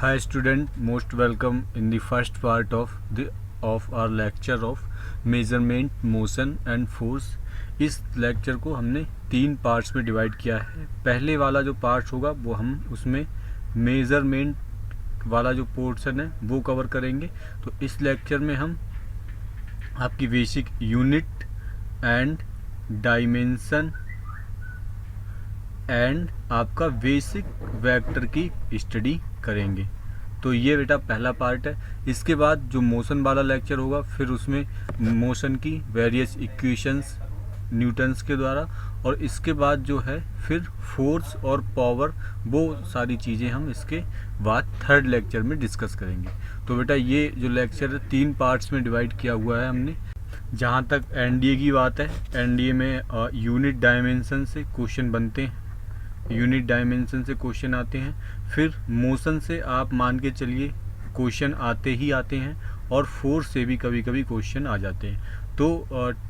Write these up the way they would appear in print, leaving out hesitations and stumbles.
Hi student, most welcome in the first part of our lecture of measurement, motion and force। इस lecture को हमने 3 parts में divide किया है। पहले वाला जो पार्ट होगा वो हम उसमें मेजरमेंट वाला जो पोर्शन है वो कवर करेंगे। तो इस लेक्चर में हम आपकी basic unit and dimension and आपका बेसिक वेक्टर की स्टडी करेंगे। तो ये बेटा पहला पार्ट है। इसके बाद जो मोशन वाला लेक्चर होगा फिर उसमें मोशन की वेरियस इक्वेशंस न्यूटन्स के द्वारा, और इसके बाद जो है फिर फोर्स और पावर, वो सारी चीज़ें हम इसके बाद थर्ड लेक्चर में डिस्कस करेंगे। तो बेटा ये जो लेक्चर है 3 पार्ट्स में डिवाइड किया हुआ है हमने। जहाँ तक एनडीए की बात है, एनडीए में यूनिट डायमेंशन से क्वेश्चन बनते हैं, यूनिट डायमेंशन से क्वेश्चन आते हैं। फिर मोशन से आप मान के चलिए क्वेश्चन आते ही आते हैं, और फोर्स से भी कभी कभी क्वेश्चन आ जाते हैं। तो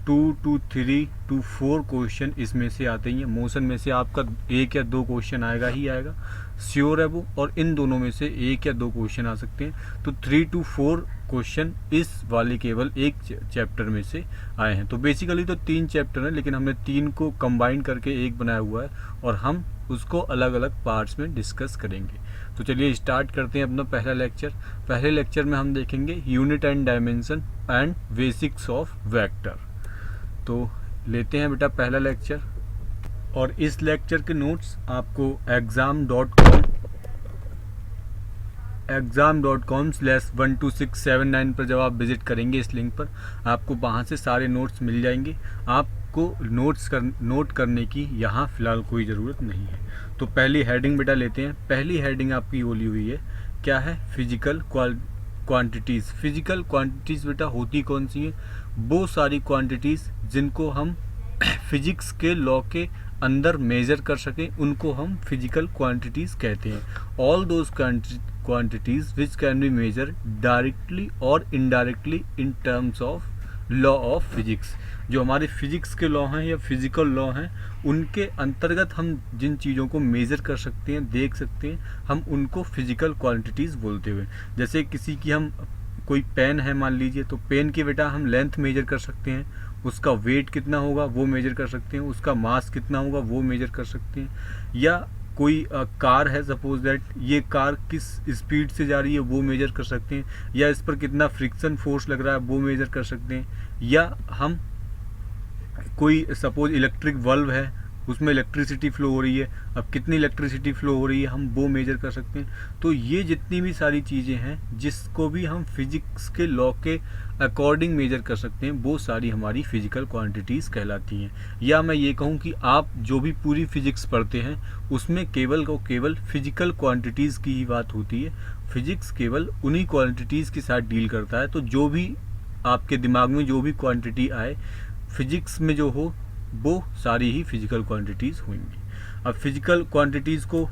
2 to 3 to 4 क्वेश्चन इसमें से आते ही हैं। मोशन में से आपका 1 या 2 क्वेश्चन आएगा ही आएगा, श्योर है वो, और इन दोनों में से 1 या 2 क्वेश्चन आ सकते हैं। तो 3 to 4 क्वेश्चन इस वाले केवल एक चैप्टर में से आए हैं। तो बेसिकली तो 3 चैप्टर हैं, लेकिन हमने 3 को कंबाइन करके एक बनाया हुआ है, और हम उसको अलग अलग पार्ट्स में डिस्कस करेंगे। तो चलिए स्टार्ट करते हैं अपना पहला लेक्चर। पहले लेक्चर में हम देखेंगे unit and dimension and basics of vector. तो लेते हैं बेटा पहला लेक्चर, और इस लेक्चर के नोट्स आपको exam.com/12679 पर जब आप विजिट करेंगे इस लिंक पर, आपको वहाँ से सारे नोट्स मिल जाएंगे। आपको नोट करने की यहाँ फ़िलहाल कोई ज़रूरत नहीं है। तो पहली हेडिंग बेटा लेते हैं। पहली हेडिंग आपकी बोली हुई है, क्या है? Physical quantities. फिजिकल क्वांटिटीज़ बेटा होती कौन सी हैं? वो सारी क्वांटिटीज़ जिनको हम फिजिक्स के लॉ के अंदर मेज़र कर सकें, उनको हम फिजिकल क्वांटिटीज़ कहते हैं। All those quantities which can be measured directly or indirectly in terms of law of physics। जो हमारे फिजिक्स के लॉ हैं या फिजिकल लॉ हैं, उनके अंतर्गत हम जिन चीज़ों को मेज़र कर सकते हैं, देख सकते हैं, हम उनको फिजिकल क्वांटिटीज़ बोलते हुए। जैसे किसी की हम कोई पेन है मान लीजिए, तो पेन की बेटा हम लेंथ मेजर कर सकते हैं, उसका वेट कितना होगा वो मेजर कर सकते हैं, उसका मास कितना होगा वो मेजर कर सकते हैं। या कोई कार है, सपोज दैट ये कार किस स्पीड से जा रही है वो मेजर कर सकते हैं, या इस पर कितना फ्रिक्शन फोर्स लग रहा है वो मेजर कर सकते हैं। या हम कोई सपोज इलेक्ट्रिक बल्ब है, उसमें इलेक्ट्रिसिटी फ्लो हो रही है, अब कितनी इलेक्ट्रिसिटी फ्लो हो रही है हम वो मेजर कर सकते हैं। तो ये जितनी भी सारी चीज़ें हैं जिसको भी हम फिजिक्स के लॉ के अकॉर्डिंग मेजर कर सकते हैं, वो सारी हमारी फिजिकल क्वांटिटीज़ कहलाती हैं। या मैं ये कहूँ कि आप जो भी पूरी फिजिक्स पढ़ते हैं उसमें केवल फिजिकल क्वांटिटीज़ की ही बात होती है। फिजिक्स केवल उन्हीं क्वांटिटीज़ के साथ डील करता है। तो जो भी आपके दिमाग में जो भी क्वांटिटी आए फिजिक्स में जो हो, वो सारी ही फिजिकल क्वांटिटीज़ होंगी। अब फिजिकल क्वांटिटीज़ को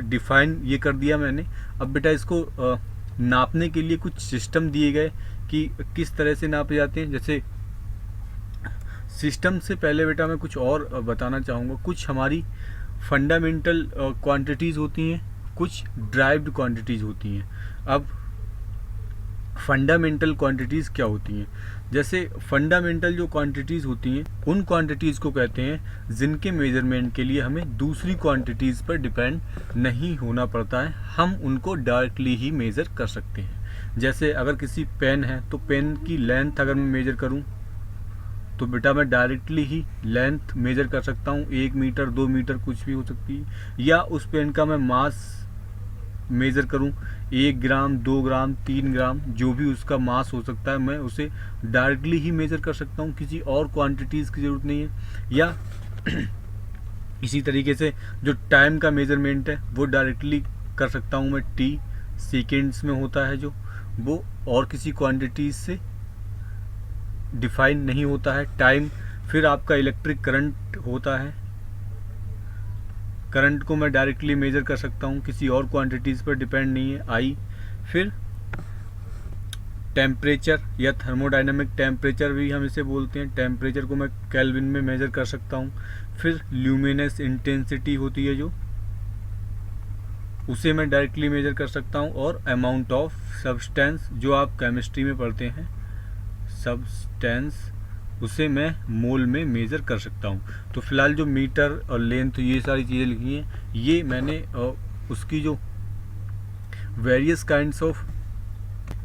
डिफाइन ये कर दिया मैंने। अब बेटा इसको नापने के लिए कुछ सिस्टम दिए गए कि किस तरह से नापे जाते हैं। जैसे सिस्टम से पहले बेटा मैं कुछ और बताना चाहूँगा। कुछ हमारी फंडामेंटल क्वांटिटीज़ होती हैं, कुछ ड्राइव्ड क्वांटिटीज़ होती हैं। अब फंडामेंटल क्वांटिटीज़ क्या होती हैं? जैसे फंडामेंटल जो क्वांटिटीज़ होती हैं, उन क्वांटिटीज़ को कहते हैं जिनके मेजरमेंट के लिए हमें दूसरी क्वांटिटीज़ पर डिपेंड नहीं होना पड़ता है, हम उनको डायरेक्टली ही मेज़र कर सकते हैं। जैसे अगर किसी पेन है, तो पेन की लेंथ अगर मैं मेज़र करूं, तो बेटा मैं डायरेक्टली ही लेंथ मेज़र कर सकता हूं। 1 मीटर 2 मीटर कुछ भी हो सकती है। या उस पेन का मैं मास मेज़र करूं, 1 ग्राम 2 ग्राम 3 ग्राम, जो भी उसका मास हो सकता है, मैं उसे डायरेक्टली ही मेज़र कर सकता हूं, किसी और क्वांटिटीज़ की ज़रूरत नहीं है। या इसी तरीके से जो टाइम का मेज़रमेंट है वो डायरेक्टली कर सकता हूं मैं, टी सेकेंड्स में होता है जो, वो और किसी क्वांटिटीज़ से डिफाइन नहीं होता है टाइम। फिर आपका इलेक्ट्रिक करंट होता है, करंट को मैं डायरेक्टली मेज़र कर सकता हूँ, किसी और क्वांटिटीज़ पर डिपेंड नहीं है, आई। फिर टेम्परेचर या थर्मोडाइनमिक टेम्परेचर भी हम इसे बोलते हैं, टेम्परेचर को मैं केल्विन में मेज़र कर सकता हूँ। फिर ल्यूमिनस इंटेंसिटी होती है जो, उसे मैं डायरेक्टली मेजर कर सकता हूँ, और अमाउंट ऑफ सब्सटेंस जो आप केमिस्ट्री में पढ़ते हैं, सब्सटेंस, उसे मैं मोल में मेज़र कर सकता हूँ। तो फिलहाल जो मीटर और लेंथ ये सारी चीज़ें लिखी हैं, ये मैंने उसकी जो various kinds of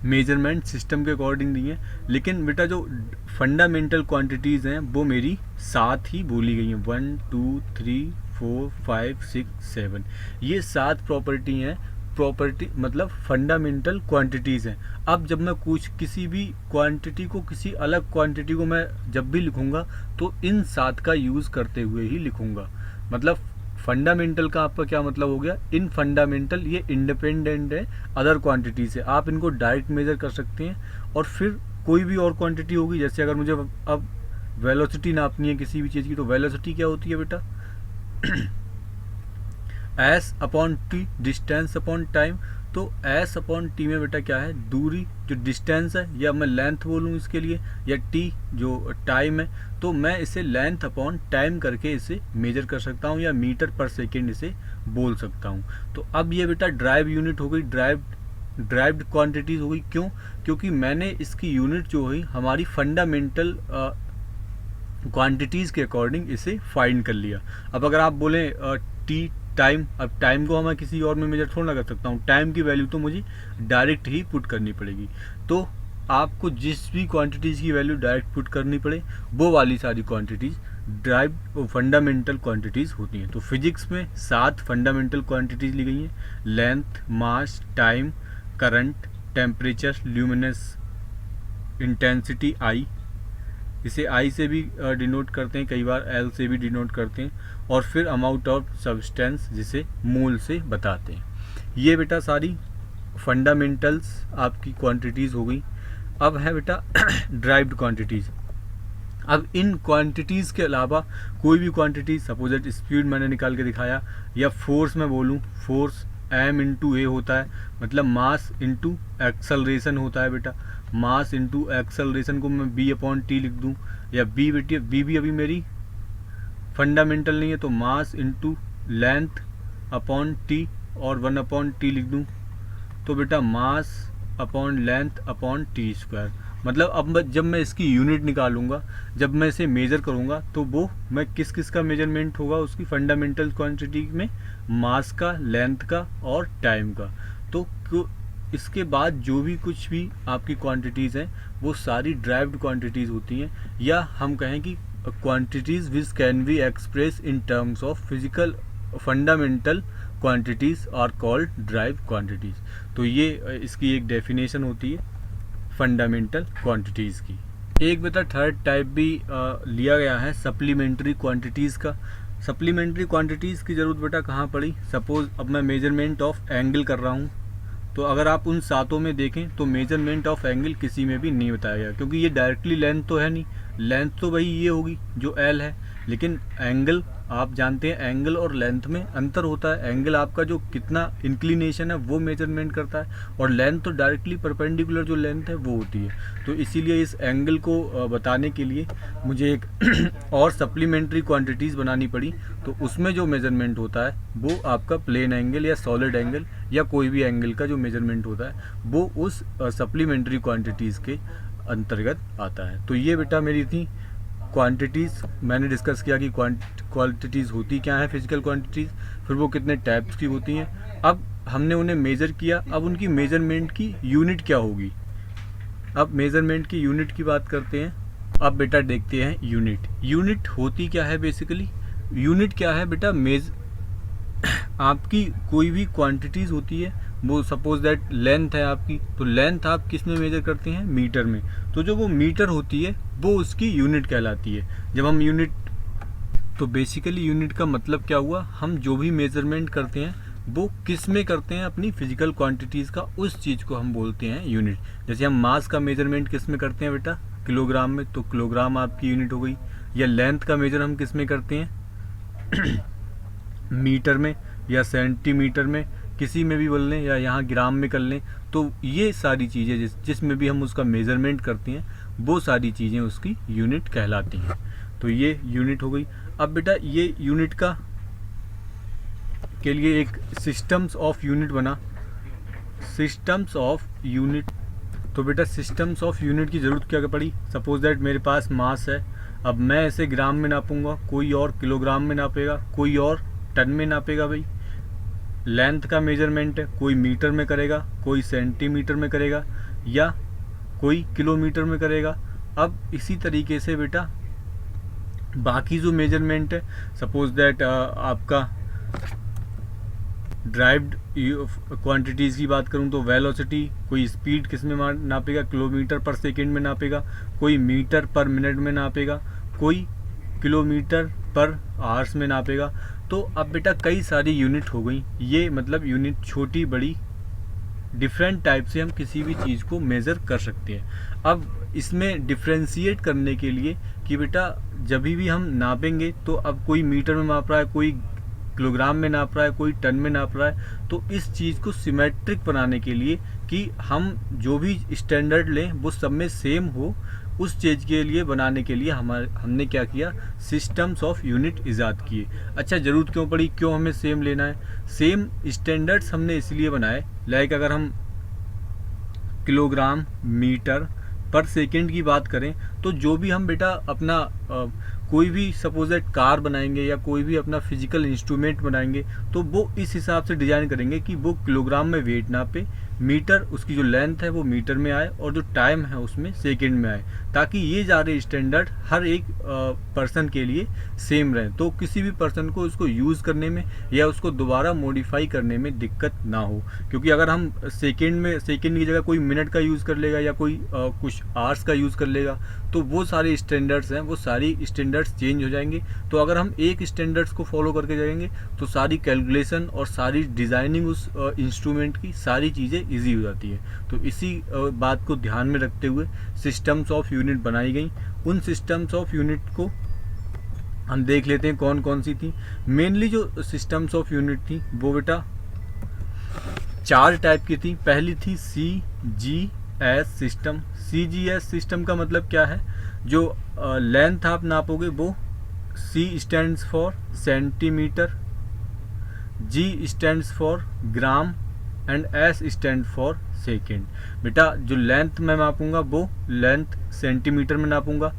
measurement system के अकॉर्डिंग दी हैं। लेकिन बेटा जो फंडामेंटल क्वांटिटीज़ हैं वो मेरी 7 ही बोली गई हैं, 1 2 3 4 5 6 7, ये 7 प्रॉपर्टी हैं। प्रॉपर्टी मतलब फंडामेंटल क्वांटिटीज़ हैं। अब जब मैं कुछ किसी भी क्वांटिटी को, किसी अलग क्वांटिटी को मैं जब भी लिखूंगा तो इन 7 का यूज़ करते हुए ही लिखूंगा। मतलब फंडामेंटल का आपका क्या मतलब हो गया, इन फंडामेंटल ये इंडिपेंडेंट है अदर क्वांटिटी से, आप इनको डायरेक्ट मेजर कर सकते हैं। और फिर कोई भी और क्वांटिटी होगी, जैसे अगर मुझे अब वेलोसिटी नापनी है किसी भी चीज़ की, तो वेलोसिटी क्या होती है बेटा, S upon T, distance upon time. तो एस अपॉन टी में बेटा क्या है, दूरी, जो डिस्टेंस है, या मैं लेंथ बोलूँ इसके लिए, या टी जो टाइम है, तो मैं इसे लेंथ अपॉन टाइम करके इसे मेजर कर सकता हूँ, या मीटर पर सेकेंड इसे बोल सकता हूँ। तो अब ये बेटा ड्राइव यूनिट हो गई, ड्राइव्ड क्वांटिटीज हो गई। क्यों? क्योंकि मैंने इसकी यूनिट जो हुई हमारी फंडामेंटल क्वांटिटीज़ के अकॉर्डिंग इसे फाइंड कर लिया। अब अगर आप बोलें टी टाइम, अब टाइम को मैं किसी और में मेजर थोड़ा ना कर सकता हूँ, टाइम की वैल्यू तो मुझे डायरेक्ट ही पुट करनी पड़ेगी। तो आपको जिस भी क्वांटिटीज़ की वैल्यू डायरेक्ट पुट करनी पड़े, वो वाली सारी क्वांटिटीज़ ड्राइव फंडामेंटल क्वांटिटीज़ होती हैं। तो फिजिक्स में 7 फंडामेंटल क्वांटिटीज़ ली गई हैं, length, mass, time, current, temperature, luminous intensity I, इसे आई से भी डिनोट करते हैं, कई बार एल से भी डिनोट करते हैं, और फिर अमाउंट ऑफ सब्सटेंस जिसे मोल से बताते हैं। ये बेटा सारी फंडामेंटल्स आपकी क्वांटिटीज़ हो गई। अब है बेटा ड्राइव्ड क्वांटिटीज़। अब इन क्वांटिटीज़ के अलावा कोई भी क्वांटिटी, सपोज दैट स्पीड मैंने निकाल के दिखाया, या फोर्स मैं बोलूँ, फोर्स m इंटू ए होता है, मतलब मास इंटू एक्सेलरेशन होता है बेटा। मास इंटू एक्सेलरेशन को मैं b अपॉन टी लिख दूँ, या b बेटी b भी अभी मेरी फंडामेंटल नहीं है, तो mass into length upon T और 1 अपॉन टी लिख दूँ, तो बेटा mass upon length upon T square. मतलब अब जब मैं इसकी यूनिट निकालूंगा, जब मैं इसे मेज़र करूंगा, तो वो मैं किस किस का मेजरमेंट होगा उसकी फंडामेंटल क्वांटिटी में, मास का, लेंथ का और टाइम का। तो इसके बाद जो भी कुछ भी आपकी क्वांटिटीज़ हैं वो सारी ड्राइव्ड क्वांटिटीज़ होती हैं, या हम कहें कि quantities which can be express in terms of physical fundamental quantities are called drive quantities. तो ये इसकी एक डेफिनेशन होती है फंडामेंटल क्वांटिटीज़ की। एक बेटा थर्ड टाइप भी लिया गया है सप्लीमेंट्री क्वांटिटीज़ का। सप्लीमेंट्री क्वांटिटीज़ की ज़रूरत बेटा कहाँ पड़ी, सपोज़ अब मैं मेजरमेंट ऑफ एंगल कर रहा हूँ, तो अगर आप उन 7 में देखें तो मेजरमेंट ऑफ एंगल किसी में भी नहीं बताया गया, क्योंकि ये डायरेक्टली लेंथ तो है नहीं, लेंथ तो वही ये होगी जो एल है, लेकिन एंगल आप जानते हैं एंगल और लेंथ में अंतर होता है। एंगल आपका जो कितना इंक्लिनेशन है वो मेजरमेंट करता है, और लेंथ तो डायरेक्टली परपेंडिकुलर जो लेंथ है वो होती है। तो इसीलिए इस एंगल को बताने के लिए मुझे एक और सप्लीमेंट्री क्वांटिटीज़ बनानी पड़ी। तो उसमें जो मेजरमेंट होता है वो आपका प्लेन एंगल या सॉलिड एंगल या कोई भी एंगल का जो मेजरमेंट होता है वो उस सप्लीमेंट्री क्वांटिटीज़ के अंतर्गत आता है। तो ये बेटा मेरी थी क्वांटिटीज़। मैंने डिस्कस किया कि क्वांटिटीज़ होती क्या है फिजिकल क्वांटिटीज़, फिर वो कितने टाइप्स की होती हैं। अब हमने उन्हें मेज़र किया, अब उनकी मेज़रमेंट की यूनिट क्या होगी। अब मेज़रमेंट की यूनिट की बात करते हैं। अब बेटा देखते हैं यूनिट होती क्या है। बेसिकली यूनिट क्या है बेटा, आपकी कोई भी क्वांटिटीज़ होती है, वो सपोज दैट लेंथ है आपकी, तो लेंथ आप किस में मेजर करते हैं, मीटर में। तो जो वो मीटर होती है वो उसकी यूनिट कहलाती है। जब हम यूनिट, तो बेसिकली यूनिट का मतलब क्या हुआ, हम जो भी मेजरमेंट करते हैं वो किस में करते हैं, अपनी फिजिकल क्वांटिटीज़ का, उस चीज़ को हम बोलते हैं यूनिट। जैसे हम मास का मेजरमेंट किस में करते हैं बेटा, किलोग्राम में, तो किलोग्राम आपकी यूनिट हो गई। या लेंथ का मेजर हम किस में करते हैं मीटर में या सेंटीमीटर में, किसी में भी बोल लें, या यहाँ ग्राम में कर लें। तो ये सारी चीज़ें जिसमें भी हम उसका मेज़रमेंट करते हैं वो सारी चीज़ें उसकी यूनिट कहलाती हैं। तो ये यूनिट हो गई। अब बेटा ये यूनिट के लिए एक सिस्टम्स ऑफ यूनिट बना, सिस्टम्स ऑफ यूनिट। तो बेटा सिस्टम्स ऑफ यूनिट की ज़रूरत क्या पड़ी, सपोज दैट मेरे पास मास है, अब मैं इसे ग्राम में नापूंगा, कोई और किलोग्राम में नापेगा, कोई और टन में नापेगा। भाई लेंथ का मेजरमेंट है, कोई मीटर में करेगा, कोई सेंटीमीटर में करेगा, या कोई किलोमीटर में करेगा। अब इसी तरीके से बेटा बाकी जो मेजरमेंट है, सपोज दैट आपका ड्राइव्ड क्वांटिटीज़ की बात करूं तो वेलोसिटी, कोई स्पीड किस में नापेगा, किलोमीटर पर सेकंड में नापेगा, कोई मीटर पर मिनट में नापेगा, कोई किलोमीटर पर आवर्स में नापेगा। तो अब बेटा कई सारी यूनिट हो गई, ये मतलब यूनिट छोटी बड़ी डिफरेंट टाइप से हम किसी भी चीज़ को मेज़र कर सकते हैं। अब इसमें डिफ्रेंशिएट करने के लिए कि बेटा जब भी हम नापेंगे तो अब कोई मीटर में नाप रहा है, कोई किलोग्राम में नाप रहा है, कोई टन में नाप रहा है, तो इस चीज़ को सिमेट्रिक बनाने के लिए कि हम जो भी स्टैंडर्ड लें वो सब में सेम हो, उस चीज़ के लिए बनाने के लिए हमने क्या किया, सिस्टम्स ऑफ यूनिट ईजाद किए। अच्छा ज़रूरत क्यों पड़ी, क्यों हमें सेम लेना है, सेम स्टैंडर्ड्स हमने इसलिए बनाए, लाइक अगर हम किलोग्राम मीटर पर सेकंड की बात करें तो जो भी हम बेटा अपना कोई भी सपोज दैट कार बनाएंगे या कोई भी अपना फिजिकल इंस्ट्रूमेंट बनाएंगे तो वो इस हिसाब से डिज़ाइन करेंगे कि वो किलोग्राम में वेट नापे, मीटर उसकी जो लेंथ है वो मीटर में आए और जो टाइम है उसमें सेकंड में आए, ताकि ये सारे स्टैंडर्ड हर एक पर्सन के लिए सेम रहें, तो किसी भी पर्सन को उसको यूज़ करने में या उसको दोबारा मॉडिफाई करने में दिक्कत ना हो। क्योंकि अगर हम सेकंड की जगह कोई मिनट का यूज़ कर लेगा या कोई कुछ आवर्स का यूज़ कर लेगा तो वो सारे स्टैंडर्ड्स हैं, वो सारी स्टैंडर्ड्स चेंज हो जाएंगे। तो अगर हम एक स्टैंडर्ड्स को फॉलो करके जाएंगे तो सारी कैलकुलेशन और सारी डिज़ाइनिंग उस इंस्ट्रूमेंट की सारी चीज़ें इजी हो जाती है। तो इसी बात को ध्यान में रखते हुए सिस्टम्स ऑफ यूनिट बनाई गई। उन सिस्टम्स ऑफ यूनिट को हम देख लेते हैं कौन कौन सी थी। मेनली जो सिस्टम्स ऑफ यूनिट थी वो बेटा 4 टाइप की थी। पहली थी CGS सिस्टम। CGS सिस्टम का मतलब क्या है, जो लेंथ आप नापोगे वो C stands for centimetre, G stands for gram and S stand for second. बेटा जो लेंथ मैं नापूंगा वो लेंथ सेंटीमीटर में नापूंगा,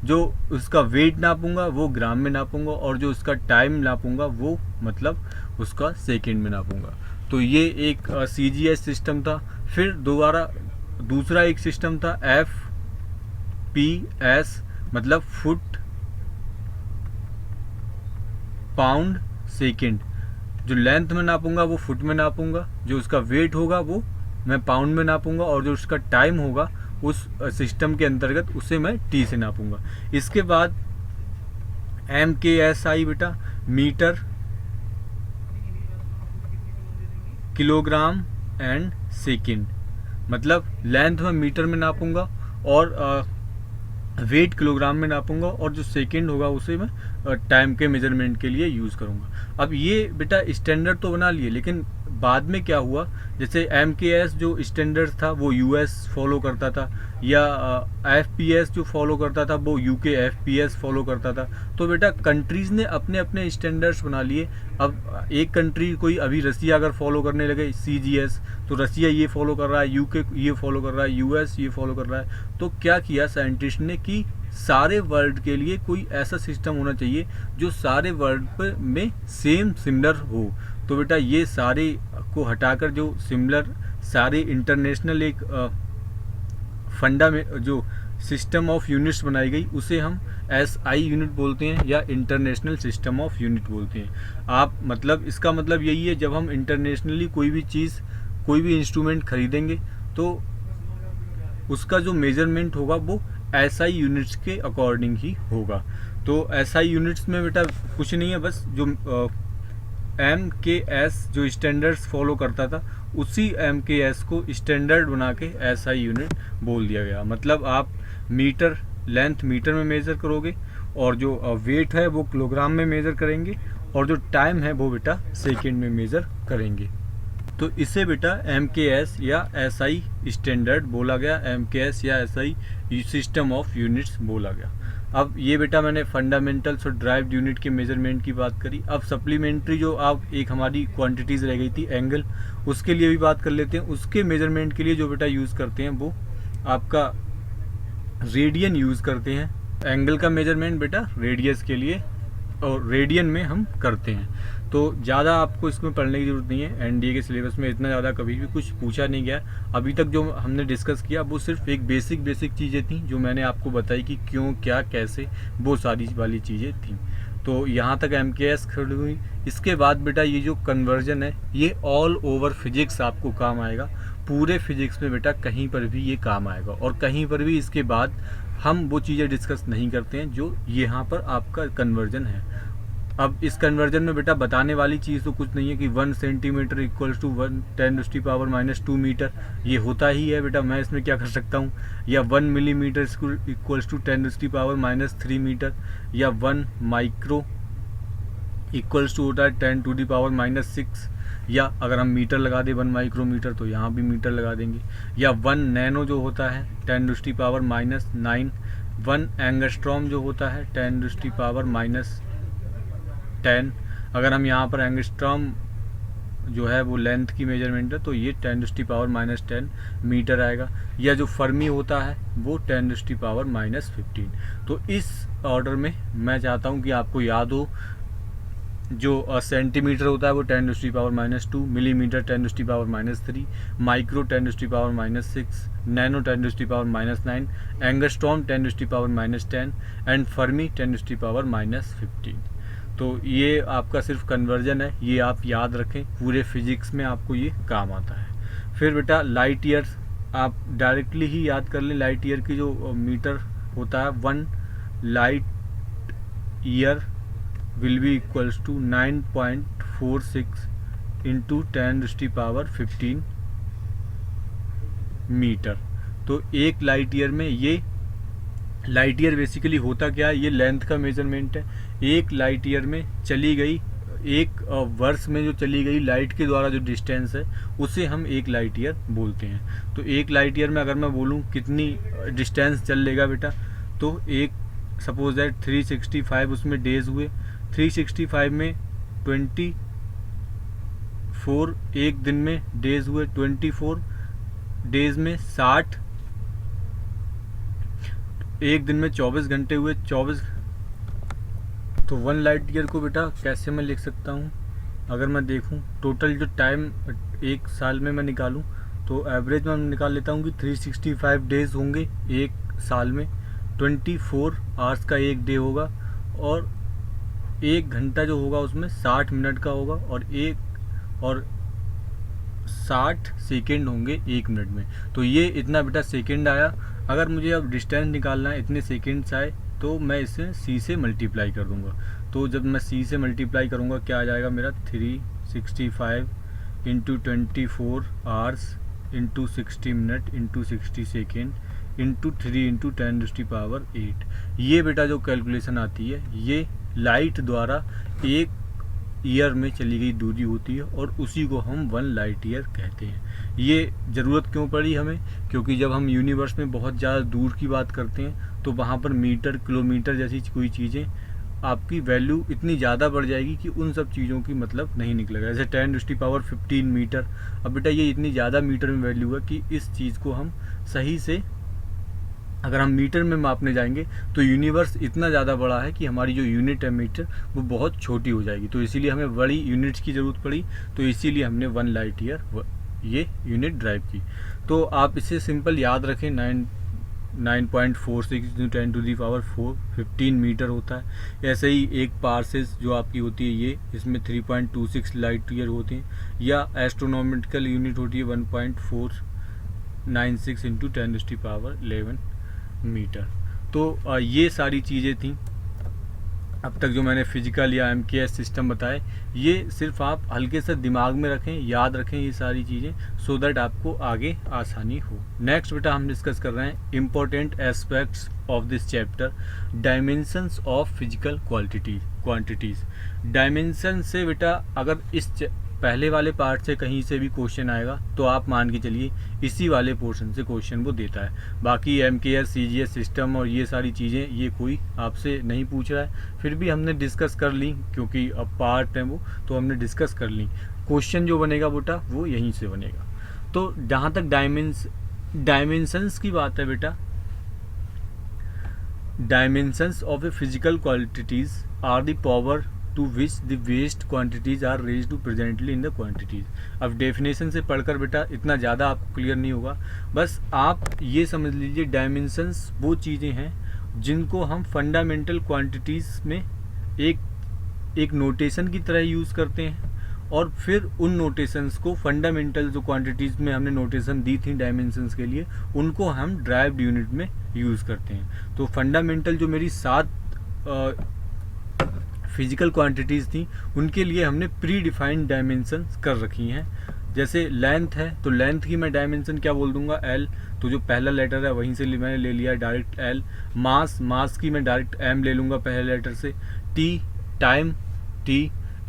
जो उसका वेट नापूंगा वो ग्राम में नापूंगा, और जो उसका टाइम नापूंगा वो मतलब उसका सेकेंड में नापूंगा। तो ये एक CGS सिस्टम था। फिर दूसरा एक सिस्टम था FPS, मतलब फुट पाउंड सेकेंड। जो लेंथ में नापूंगा वो फुट में नापूंगा, जो उसका वेट होगा वो मैं पाउंड में नापूंगा, और जो उसका टाइम होगा उस सिस्टम के अंतर्गत उसे मैं T से नापूंगा। इसके बाद MKS आई बेटा, मीटर, किलोग्राम एंड सेकेंड। मतलब लेंथ में मीटर में नापूंगा और वेट किलोग्राम में नापूंगा, और जो सेकंड होगा उसे मैं टाइम के मेजरमेंट के लिए यूज़ करूंगा। अब ये बेटा स्टैंडर्ड तो बना लिए, लेकिन बाद में क्या हुआ, जैसे MKS जो स्टैंडर्ड था वो US फॉलो करता था, या FPS जो फॉलो करता था वो UK FPS फॉलो करता था। तो बेटा कंट्रीज़ ने अपने अपने स्टैंडर्ड्स बना लिए। अब एक कंट्री कोई अभी रसिया अगर फॉलो करने लगे CGS, तो रसिया ये फॉलो कर रहा है, UK ये फॉलो कर रहा है, US ये फॉलो कर रहा है। तो क्या किया साइंटिस्ट ने कि सारे वर्ल्ड के लिए कोई ऐसा सिस्टम होना चाहिए जो सारे वर्ल्ड में सिमिलर हो। तो बेटा ये सारे को हटाकर जो सिमिलर सारे इंटरनेशनल एक फंडा में जो सिस्टम ऑफ यूनिट्स बनाई गई उसे हम SI यूनिट बोलते हैं या इंटरनेशनल सिस्टम ऑफ यूनिट बोलते हैं। आप मतलब इसका मतलब यही है, जब हम इंटरनेशनली कोई भी चीज़ कोई भी इंस्ट्रूमेंट खरीदेंगे तो उसका जो मेजरमेंट होगा वो SI यूनिट्स के अकॉर्डिंग ही होगा। तो SI यूनिट्स में बेटा कुछ नहीं है, बस जो MKS जो स्टैंडर्ड्स फॉलो करता था उसी MKS को स्टैंडर्ड बना के SI यूनिट बोल दिया गया। मतलब आप मीटर लेंथ मीटर में मेज़र करोगे, और जो वेट है वो किलोग्राम में मेज़र करेंगे, और जो टाइम है वो बेटा सेकेंड में मेज़र करेंगे। तो इसे बेटा MKS या SI स्टैंडर्ड बोला गया, MKS या SI सिस्टम ऑफ यूनिट्स बोला गया। अब ये बेटा मैंने फंडामेंटल्स और ड्राइव्ड यूनिट के मेजरमेंट की बात करी। अब सप्लीमेंट्री जो आप एक हमारी क्वांटिटीज़ रह गई थी एंगल, उसके लिए भी बात कर लेते हैं। उसके मेजरमेंट के लिए जो बेटा यूज़ करते हैं वो आपका रेडियन यूज़ करते हैं। एंगल का मेजरमेंट बेटा रेडियस के लिए और रेडियन में हम करते हैं। तो ज़्यादा आपको इसमें पढ़ने की ज़रूरत नहीं है, एनडीए के सिलेबस में इतना ज़्यादा कभी भी कुछ पूछा नहीं गया। अभी तक जो हमने डिस्कस किया वो सिर्फ एक बेसिक चीज़ें थी जो मैंने आपको बताई कि क्यों, क्या, कैसे, वो सारी वाली चीज़ें थी। तो यहाँ तक MKS खड़ी हुई। इसके बाद बेटा ये जो कन्वर्जन है ये ऑल ओवर फिजिक्स आपको काम आएगा। पूरे फिजिक्स में बेटा कहीं पर भी ये काम आएगा, और कहीं पर भी इसके बाद हम वो चीज़ें डिस्कस नहीं करते हैं जो यहाँ पर आपका कन्वर्जन है। अब इस कन्वर्जन में बेटा बताने वाली चीज़ तो कुछ नहीं है कि 1 सेंटीमीटर इक्वल्स टू 10⁻⁻² मीटर, ये होता ही है बेटा, मैं इसमें क्या कर सकता हूँ। या 1 मिलीमीटर इक्वल्स टू 10⁻³ मीटर, या 1 माइक्रो इक्वल्स टू होता है 10⁻⁻⁶, या अगर हम मीटर लगा दें 1 माइक्रोमीटर तो यहाँ भी मीटर लगा देंगे। या 1 नैनो जो होता है 10⁻⁹, 1 एंगस्ट्रॉम जो होता है 10⁻⁻10। अगर हम यहाँ पर एंगस्ट्रॉम जो है वो लेंथ की मेजरमेंट है तो ये 10⁻⁻10 मीटर आएगा। या जो फर्मी होता है वो 10⁻⁻15। तो इस ऑर्डर में मैं चाहता हूँ कि आपको याद हो। जो सेंटीमीटर होता है वो 10⁻⁻², millimetre 10⁻⁻3, micro 10⁻⁻6, nano 10⁻⁻9, angstrom 10⁻⁻10 and Fermi 10⁻⁻15। तो ये आपका सिर्फ कन्वर्जन है, ये आप याद रखें, पूरे फिजिक्स में आपको ये काम आता है। फिर बेटा लाइट ईयर आप डायरेक्टली ही याद कर लें। लाइट ईयर की जो मीटर होता है 1 light year will be equals to 9.46 into 10⁻15 metre. तो एक लाइट ईयर में, ये लाइट ईयर बेसिकली होता क्या है, ये लेंथ का मेजरमेंट है। एक लाइट ईयर में चली गई, एक वर्ष में जो चली गई लाइट के द्वारा जो डिस्टेंस है उसे हम एक लाइट ईयर बोलते हैं। तो एक लाइट ईयर में अगर मैं बोलूँ कितनी डिस्टेंस चल लेगा बेटा, तो एक सपोज दैट 365 उसमें डेज हुए, 365 में 24 एक दिन में डेज हुए, 24 डेज में 60, एक दिन में 24 घंटे हुए, 24। तो 1 लाइट ईयर को बेटा कैसे मैं लिख सकता हूँ, अगर मैं देखूँ टोटल जो टाइम एक साल में मैं निकालूँ तो एवरेज में निकाल लेता हूँ कि 365 डेज होंगे एक साल में, 24 आवर्स का एक डे होगा, और एक घंटा जो होगा उसमें 60 मिनट का होगा, और 60 सेकेंड होंगे एक मिनट में। तो ये इतना बेटा सेकेंड आया। अगर मुझे अब डिस्टेंस निकालना है, इतने सेकेंड्स आए, तो मैं इसे c से मल्टीप्लाई कर दूंगा। तो जब मैं c से मल्टीप्लाई करूंगा क्या आ जाएगा मेरा, 365 into 24 hours into 60 minute into 60 second into 3 into 10⁸8। ये बेटा जो कैलकुलेशन आती है ये लाइट द्वारा एक ईयर में चली गई दूरी होती है, और उसी को हम 1 लाइट ईयर कहते हैं। ये ज़रूरत क्यों पड़ी हमें, क्योंकि जब हम यूनिवर्स में बहुत ज़्यादा दूर की बात करते हैं तो वहाँ पर मीटर, किलोमीटर जैसी कोई चीज़ें आपकी वैल्यू इतनी ज़्यादा बढ़ जाएगी कि उन सब चीज़ों की मतलब नहीं निकलेगा। जैसे 10⁻15 मीटर, अब बेटा ये इतनी ज़्यादा मीटर में वैल्यू है कि इस चीज़ को हम सही से अगर हम मीटर में मापने जाएंगे तो यूनिवर्स इतना ज़्यादा बड़ा है कि हमारी जो यूनिट है मीटर वो बहुत छोटी हो जाएगी। तो इसीलिए हमें बड़ी यूनिट्स की ज़रूरत पड़ी, तो इसीलिए हमने 1 लाइट ईयर ये यूनिट ड्राइव की। तो आप इसे सिंपल याद रखें, 9.46 × 10⁻⁴ मीटर होता है। ऐसे ही एक पार्सेस जो आपकी होती है ये, इसमें 3.26 लाइट ईयर होते हैं, या एस्ट्रोनॉमिकल यूनिट होती है 1.496 × 10⁻11 मीटर। तो ये सारी चीज़ें थी अब तक जो मैंने फिजिकल या MKS सिस्टम बताए। ये सिर्फ आप हल्के से दिमाग में रखें, याद रखें ये सारी चीज़ें, सो दैट आपको आगे आसानी हो। नेक्स्ट बेटा हम डिस्कस कर रहे हैं important aspects of this chapter, dimensions of physical quantities. Dimension से बेटा अगर पहले वाले पार्ट से कहीं से भी क्वेश्चन आएगा तो आप मान के चलिए इसी वाले पोर्शन से क्वेश्चन वो देता है। बाकी MKS CGS सिस्टम और ये सारी चीज़ें ये कोई आपसे नहीं पूछ रहा है, फिर भी हमने डिस्कस कर ली क्योंकि अब पार्ट है वो, तो हमने डिस्कस कर ली। क्वेश्चन जो बनेगा बेटा वो यहीं से बनेगा। तो जहाँ तक डायमेंशंस की बात है बेटा, dimensions of a physical quantities are the power to which the waste quantities are raised to presently in the quantities। अब डेफिनेशन से पढ़कर बेटा इतना ज़्यादा आपको क्लियर नहीं होगा, बस आप ये समझ लीजिए डायमेंशंस वो चीज़ें हैं जिनको हम फंडामेंटल क्वांटिटीज़ में एक नोटेशन की तरह यूज़ करते हैं, और फिर उन नोटेशंस को फंडामेंटल जो क्वांटिटीज़ में हमने नोटेशन दी थी डायमेंशंस के लिए, उनको हम ड्राइव्ड यूनिट में यूज़ करते हैं। तो फंडामेंटल जो मेरी 7 फिजिकल क्वांटिटीज़ थी उनके लिए हमने प्री डिफाइंड डायमेंशंस कर रखी हैं। जैसे लेंथ है तो लेंथ की मैं डायमेंशन क्या बोल दूंगा, L, तो जो पहला लेटर है वहीं से मैंने ले लिया डायरेक्ट L। मास की मैं डायरेक्ट M ले लूँगा पहले लेटर से। T, time T।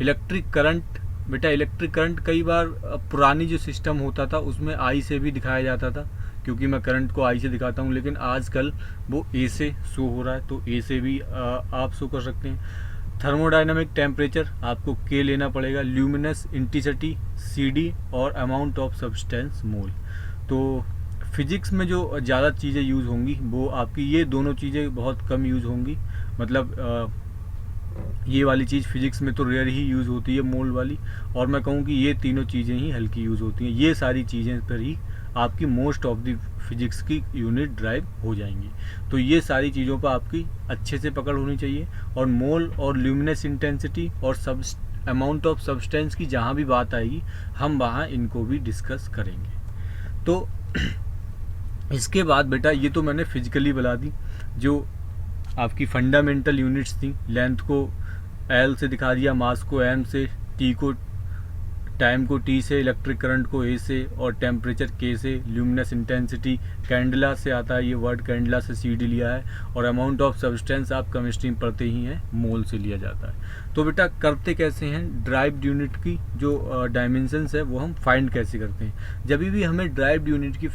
Electric current, बेटा इलेक्ट्रिक करंट कई बार पुरानी जो सिस्टम होता था उसमें I से भी दिखाया जाता था, क्योंकि मैं करंट को I से दिखाता हूँ, लेकिन आजकल वो A से शो हो रहा है, तो A से भी आप शो कर सकते हैं। थर्मोडाइनमिक टेम्परेचर आपको K लेना पड़ेगा। ल्यूमिनस इंटेंसिटी CD और अमाउंट ऑफ सब्सटेंस मोल। तो फिजिक्स में जो ज़्यादा चीज़ें यूज़ होंगी वो आपकी ये दोनों चीज़ें बहुत कम यूज़ होंगी, मतलब ये वाली चीज़ फिजिक्स में तो रेयर ही यूज़ होती है मोल वाली, और मैं कहूँ कि ये तीनों चीज़ें ही हल्की यूज़ होती हैं। ये सारी चीज़ें पर ही आपकी मोस्ट ऑफ द फिजिक्स की यूनिट ड्राइव हो जाएंगी। तो ये सारी चीज़ों पर आपकी अच्छे से पकड़ होनी चाहिए, और मोल और ल्यूमिनस इंटेंसिटी और अमाउंट ऑफ सब्सटेंस की जहाँ भी बात आएगी हम वहाँ इनको भी डिस्कस करेंगे। तो इसके बाद बेटा ये तो मैंने फिजिकली बता दी, जो आपकी फंडामेंटल यूनिट्स थी। लेंथ को L से दिखा दिया, मास को M से, टाइम को T से, इलेक्ट्रिक करंट को A से, और टेम्परेचर K से। ल्यूमिनस इंटेंसिटी कैंडला से आता है, ये वर्ड कैंडला से CD लिया है, और अमाउंट ऑफ सब्सटेंस आप केमिस्ट्री में पढ़ते ही हैं, मोल से लिया जाता है। तो बेटा करते कैसे हैं, ड्राइव्ड यूनिट की जो डायमेंशंस है वो हम फाइंड कैसे करते हैं। जब भी हमें ड्राइव्ड यूनिट की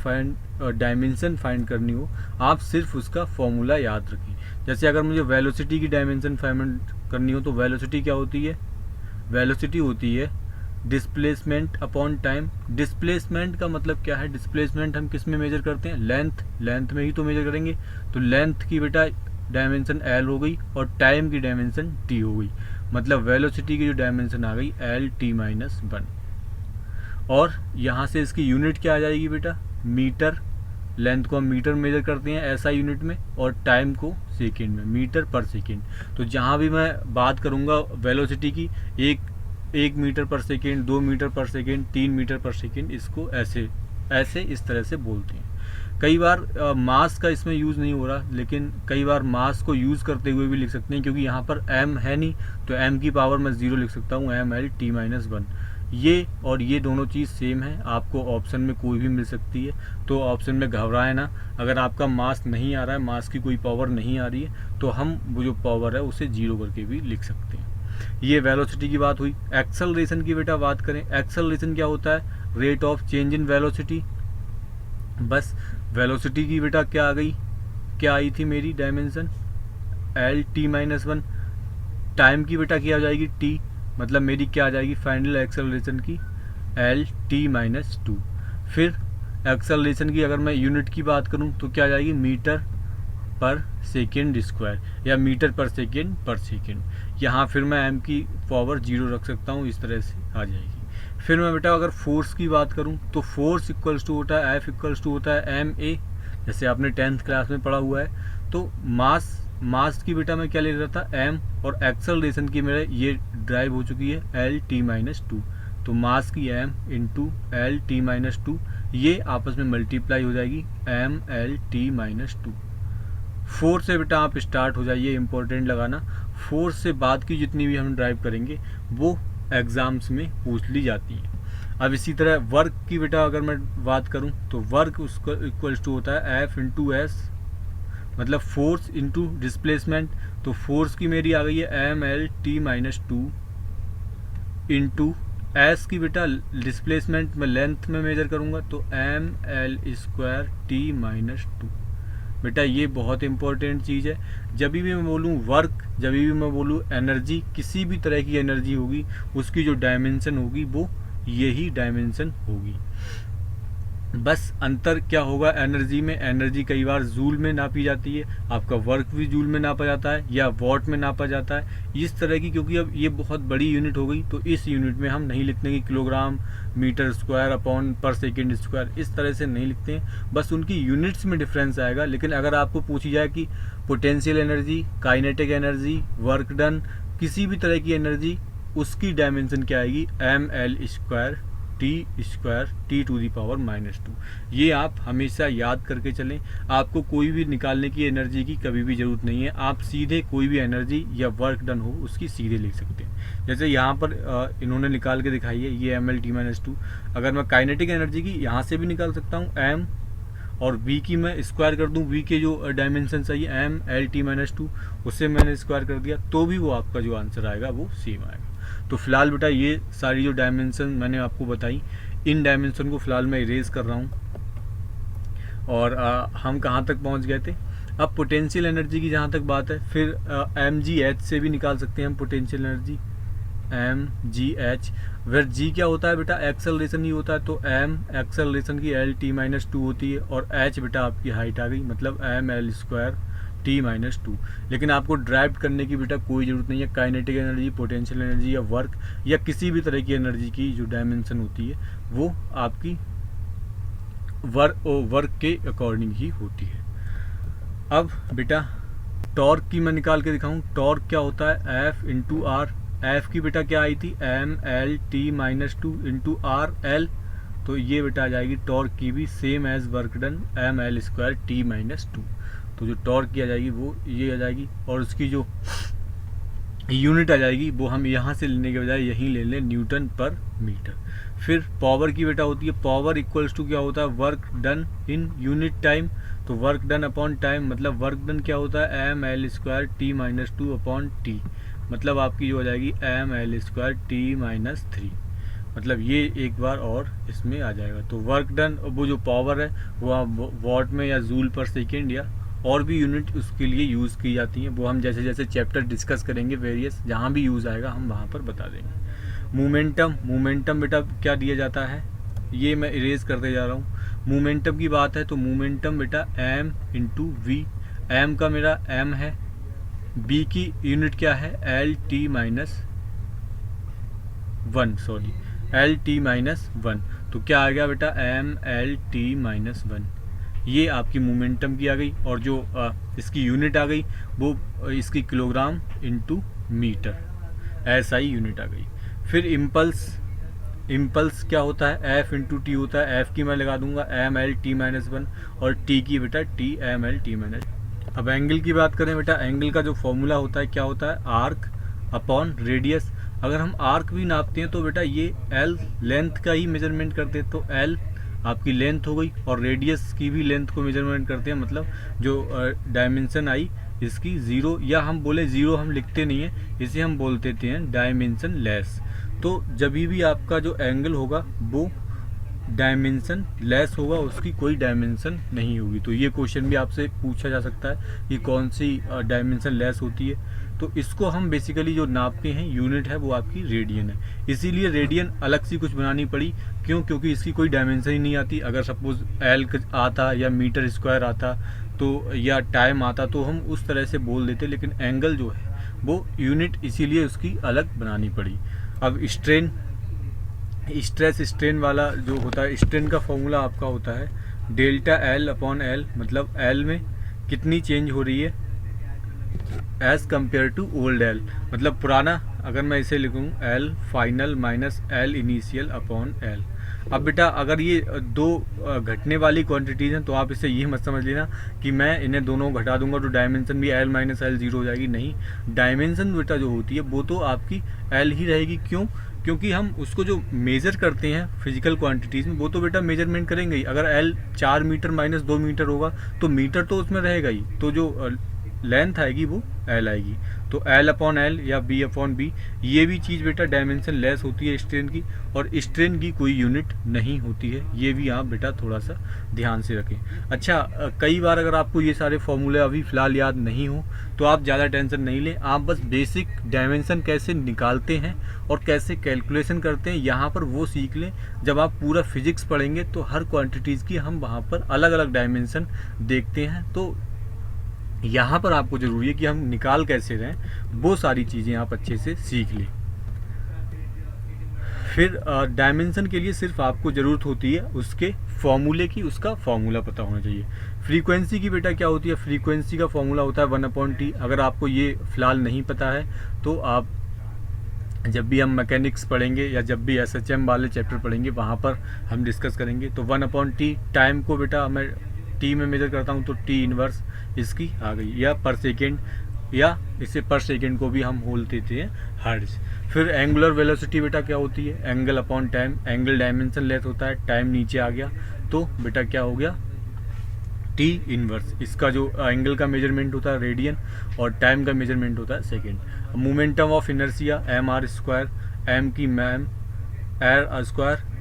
डायमेंशन फाइंड करनी हो, आप सिर्फ उसका फॉर्मूला याद रखें। जैसे अगर मुझे वेलोसिटी की डायमेंशन फाइंड करनी हो तो वेलोसिटी क्या होती है, वेलोसिटी होती है डिस्प्लेसमेंट अपॉन टाइम। डिस्प्लेसमेंट का मतलब क्या है, डिस्प्लेसमेंट हम किस में मेजर करते हैं, लेंथ में ही तो मेजर करेंगे। तो लेंथ की बेटा डायमेंशन L हो गई और टाइम की डायमेंशन T हो गई, मतलब वेलोसिटी की जो डायमेंशन आ गई LT-1। और यहाँ से इसकी यूनिट क्या आ जाएगी बेटा, मीटर। लेंथ को हम मीटर मेजर करते हैं SI यूनिट में, और टाइम को सेकेंड में, मीटर पर सेकेंड। तो जहाँ भी मैं बात करूँगा वेलोसिटी की, 1 मीटर पर सेकेंड, 2 मीटर पर सेकेंड, 3 मीटर पर सेकेंड, इसको ऐसे इस तरह से बोलते हैं। कई बार मास का इसमें यूज़ नहीं हो रहा, लेकिन कई बार मास को यूज़ करते हुए भी लिख सकते हैं, क्योंकि यहाँ पर M है नहीं, तो M की पावर मैं 0 लिख सकता हूँ, MLT-1। ये और ये दोनों चीज़ सेम है, आपको ऑप्शन में कोई भी मिल सकती है, तो ऑप्शन में घबराए ना। अगर आपका मास नहीं आ रहा है, मास की कोई पावर नहीं आ रही है, तो हम वो जो पावर है उसे 0 करके भी लिख सकते हैं। ये वेलोसिटी की बात हुई। एक्सेलरेशन की बेटा बात करें, एक्सेलरेशन क्या होता है, rate of change in velocity. बस वेलोसिटी की बेटा क्या आ गई, क्या आई थी मेरी डायमेंशन LT-1। टाइम की बेटा क्या आ जाएगी T, मतलब मेरी क्या आ जाएगी फाइनल एक्सेलरेशन की LT-2। फिर एक्सेलरेशन की अगर मैं यूनिट की बात करूं तो क्या आ जाएगी, मीटर पर सेकेंड स्क्वायर, या मीटर पर सेकेंड। यहाँ फिर मैं M की पावर 0 रख सकता हूँ, इस तरह से आ जाएगी। फिर मैं बेटा अगर फोर्स की बात करूँ तो फोर्स इक्वल्स टू होता है, F इक्वल्स टू होता है MA, जैसे आपने 10th क्लास में पढ़ा हुआ है। तो मास की बेटा मैं क्या ले रहा था M, और एक्सेलरेशन की मेरे ये ड्राइव हो चुकी है LT-2। तो मास की M इंटू LT-2, ये आपस में मल्टीप्लाई हो जाएगी MLT-2। फोर्स से बेटा आप स्टार्ट हो जाइए, इंपॉर्टेंट लगाना। फोर्स से बाद की जितनी भी हम ड्राइव करेंगे वो एग्जाम्स में पूछ ली जाती है। अब इसी तरह वर्क की बेटा अगर मैं बात करूं तो वर्क उसका इक्वल्स टू होता है F इंटू S, मतलब फोर्स इंटू डिस्प्लेसमेंट। तो फोर्स की मेरी आ गई है MLT-2 इंटू एस की बेटा डिस्प्लेसमेंट में लेंथ में मेजर करूँगा तो ml² t-2। बेटा ये बहुत इंपॉर्टेंट चीज़ है। जब भी मैं बोलूँ वर्क, जब भी मैं बोलूँ एनर्जी, किसी भी तरह की एनर्जी होगी उसकी जो डायमेंशन होगी वो यही डायमेंशन होगी। बस अंतर क्या होगा एनर्जी में, एनर्जी कई बार जूल में नापी जाती है, आपका वर्क भी जूल में नापा जाता है या वॉट में नापा जाता है, इस तरह की। क्योंकि अब ये बहुत बड़ी यूनिट हो गई तो इस यूनिट में हम नहीं लिखते कि किलोग्राम मीटर स्क्वायर अपॉन पर सेकेंड स्क्वायर, इस तरह से नहीं लिखते हैं, बस उनकी यूनिट्स में डिफरेंस आएगा। लेकिन अगर आपको पूछी जाए कि potential energy, kinetic energy, work done, किसी भी तरह की एनर्जी, उसकी डायमेंशन क्या आएगी ml² t²t⁻²। ये आप हमेशा याद करके चलें। आपको कोई भी निकालने की एनर्जी की कभी भी ज़रूरत नहीं है, आप सीधे कोई भी एनर्जी या वर्क डन हो उसकी सीधे लिख सकते हैं। जैसे यहाँ पर इन्होंने निकाल के दिखाई है ये ml/t-2। अगर मैं काइनेटिक एनर्जी की यहाँ से भी निकाल सकता हूँ m, और v की मैं स्क्वायर कर दूँ, v के जो डायमेंशन चाहिए ml/t-2, उससे मैंने स्क्वायर कर दिया तो भी वो आपका जो आंसर आएगा वो सेम आएगा। तो फिलहाल बेटा ये सारी जो डायमेंशन मैंने आपको बताई, इन डायमेंशन को फिलहाल मैं इरेज कर रहा हूँ। और हम कहाँ तक पहुँच गए थे। अब पोटेंशियल एनर्जी की जहाँ तक बात है, फिर mgh से भी निकाल सकते हैं हम पोटेंशियल एनर्जी mgh। फिर g क्या होता है बेटा, एक्सेलरेशन ही होता है, तो m एक्सेलरेशन की l/t-2 होती है, और h बेटा आपकी हाइट आ गई, मतलब ml² t-2। लेकिन आपको ड्राइव करने की बेटा कोई ज़रूरत नहीं है। काइनेटिक एनर्जी, पोटेंशियल एनर्जी या वर्क या किसी भी तरह की एनर्जी की जो डायमेंशन होती है वो आपकी वर्क के अकॉर्डिंग ही होती है। अब बेटा टॉर्क की मैं निकाल के दिखाऊं। टॉर्क क्या होता है, F × R। F की बेटा क्या आई थी ml/t-2 × RL, तो ये बेटा आ जाएगी टॉर्क की भी same as work done ml² t-2। तो जो टॉर्क की आ जाएगी वो ये आ जाएगी, और उसकी जो यूनिट आ जाएगी वो हम यहाँ से लेने के बजाय यहीं ले लें, न्यूटन पर मीटर। फिर पावर की बेटा होती है, पावर इक्वल्स टू क्या होता है, work done in unit time. तो वर्क डन अपॉन टाइम, मतलब वर्क डन क्या होता है ml² t-2/t, मतलब आपकी जो हो जाएगी ml² t-3। मतलब ये एक बार और इसमें आ जाएगा। तो वर्क डन, वो जो पावर है वो आप वॉट में या जूल पर सेकेंड या और भी यूनिट उसके लिए यूज़ की जाती हैं, वो हम जैसे जैसे चैप्टर डिस्कस करेंगे वेरियस, जहाँ भी यूज़ आएगा हम वहाँ पर बता देंगे। मोमेंटम, मोमेंटम बेटा क्या दिया जाता है, ये मैं इरेज करते जा रहा हूँ। मोमेंटम की बात है तो मोमेंटम बेटा m × v, m का मेरा m है, b की यूनिट क्या है l/t-1, सॉरी l/t-1, तो क्या आ गया बेटा ml/t-1। ये आपकी मोमेंटम की आ गई, और जो इसकी यूनिट आ गई वो इसकी किलोग्राम × मीटर, SI यूनिट आ गई। फिर इम्पल्स, इम्पल्स क्या होता है F × t होता है। F की मैं लगा दूंगा ml/t-1 और t की बेटा t-ml/t-। अब एंगल की बात करें बेटा, एंगल का जो फॉर्मूला होता है क्या होता है, आर्क अपॉन रेडियस। अगर हम आर्क भी नापते हैं तो बेटा ये L लेंथ का ही मेजरमेंट करते हैं, तो L आपकी लेंथ हो गई, और रेडियस की भी लेंथ को मेजरमेंट करते हैं, मतलब जो डायमेंशन आई इसकी 0, या हम बोले 0 हम लिखते नहीं हैं, इसे हम बोल देते हैं डायमेंशन लेस। तो जब भी आपका जो एंगल होगा वो डायमेंशन लेस होगा, उसकी कोई डायमेंशन नहीं होगी। तो ये क्वेश्चन भी आपसे पूछा जा सकता है कि कौन सी डायमेंशन लेस होती है। तो इसको हम बेसिकली जो नापते हैं यूनिट है वो आपकी रेडियन है, इसीलिए रेडियन अलग सी कुछ बनानी पड़ी। क्यों, क्योंकि इसकी कोई डायमेंशन ही नहीं आती। अगर सपोज एल आता या मीटर स्क्वायर आता तो या टाइम आता तो हम उस तरह से बोल देते, लेकिन एंगल जो है वो यूनिट इसीलिए उसकी अलग बनानी पड़ी। अब स्ट्रेन, स्ट्रेस स्ट्रेन वाला जो होता है, स्ट्रेन का फॉर्मूला आपका होता है ΔL/L, मतलब L में कितनी चेंज हो रही है as compared to old L, मतलब पुराना अगर मैं इसे लिखूँ L final minus L initial upon L। अब बेटा अगर ये दो घटने वाली क्वांटिटीज़ हैं तो आप इसे ये मत समझ लेना कि मैं इन्हें दोनों घटा दूंगा तो डायमेंशन भी L माइनस L 0 हो जाएगी। नहीं, डायमेंशन बेटा जो होती है वो तो आपकी L ही रहेगी। क्यों, क्योंकि हम उसको जो मेज़र करते हैं फिजिकल क्वांटिटीज़ में वो तो बेटा मेजरमेंट करेंगे ही। अगर L 4 मीटर माइनस 2 मीटर होगा तो मीटर तो उसमें रहेगा ही। तो जो लेंथ आएगी वो एल आएगी। तो एल अपॉन एल या बी अपॉन बी, ये भी चीज़ बेटा डायमेंशन लेस होती है स्ट्रेन की, और स्ट्रेन की कोई यूनिट नहीं होती है। ये भी आप बेटा थोड़ा सा ध्यान से रखें। अच्छा, कई बार अगर आपको ये सारे फॉर्मूले अभी फ़िलहाल याद नहीं हो तो आप ज़्यादा टेंशन नहीं लें, आप बस बेसिक डायमेंशन कैसे निकालते हैं और कैसे कैलकुलेशन करते हैं यहाँ पर वो सीख लें। जब आप पूरा फिजिक्स पढ़ेंगे तो हर क्वांटिटीज़ की हम वहाँ पर अलग अलग डायमेंशन देखते हैं, तो यहाँ पर आपको ज़रूरी है कि हम निकाल कैसे रहे हैं, वो सारी चीज़ें आप अच्छे से सीख लें। फिर डायमेंशन के लिए सिर्फ आपको ज़रूरत होती है उसके फॉर्मूले की, उसका फॉर्मूला पता होना चाहिए। फ्रीक्वेंसी की बेटा क्या होती है, फ्रीक्वेंसी का फॉर्मूला होता है 1/t। अगर आपको ये फ़िलहाल नहीं पता है तो आप जब भी हम मैकेनिक्स पढ़ेंगे या जब भी SHM वाले चैप्टर पढ़ेंगे वहाँ पर हम डिस्कस करेंगे। तो 1/t, टाइम को बेटा मैं टी में मेजर करता हूँ तो टी इनवर्स इसकी आ गई, या पर सेकेंड, या इसे पर सेकेंड को भी हम बोल देते हैं हर्ट्ज। फिर एंगुलर वेलोसिटी बेटा क्या होती है, angle upon time. Angle dimension less होता है, टाइम नीचे आ गया तो बेटा क्या हो गया, टी इनवर्स। इसका जो एंगल का मेजरमेंट होता है रेडियन और टाइम का मेजरमेंट होता है second. Momentum of inertia mr², m की ma'am r square,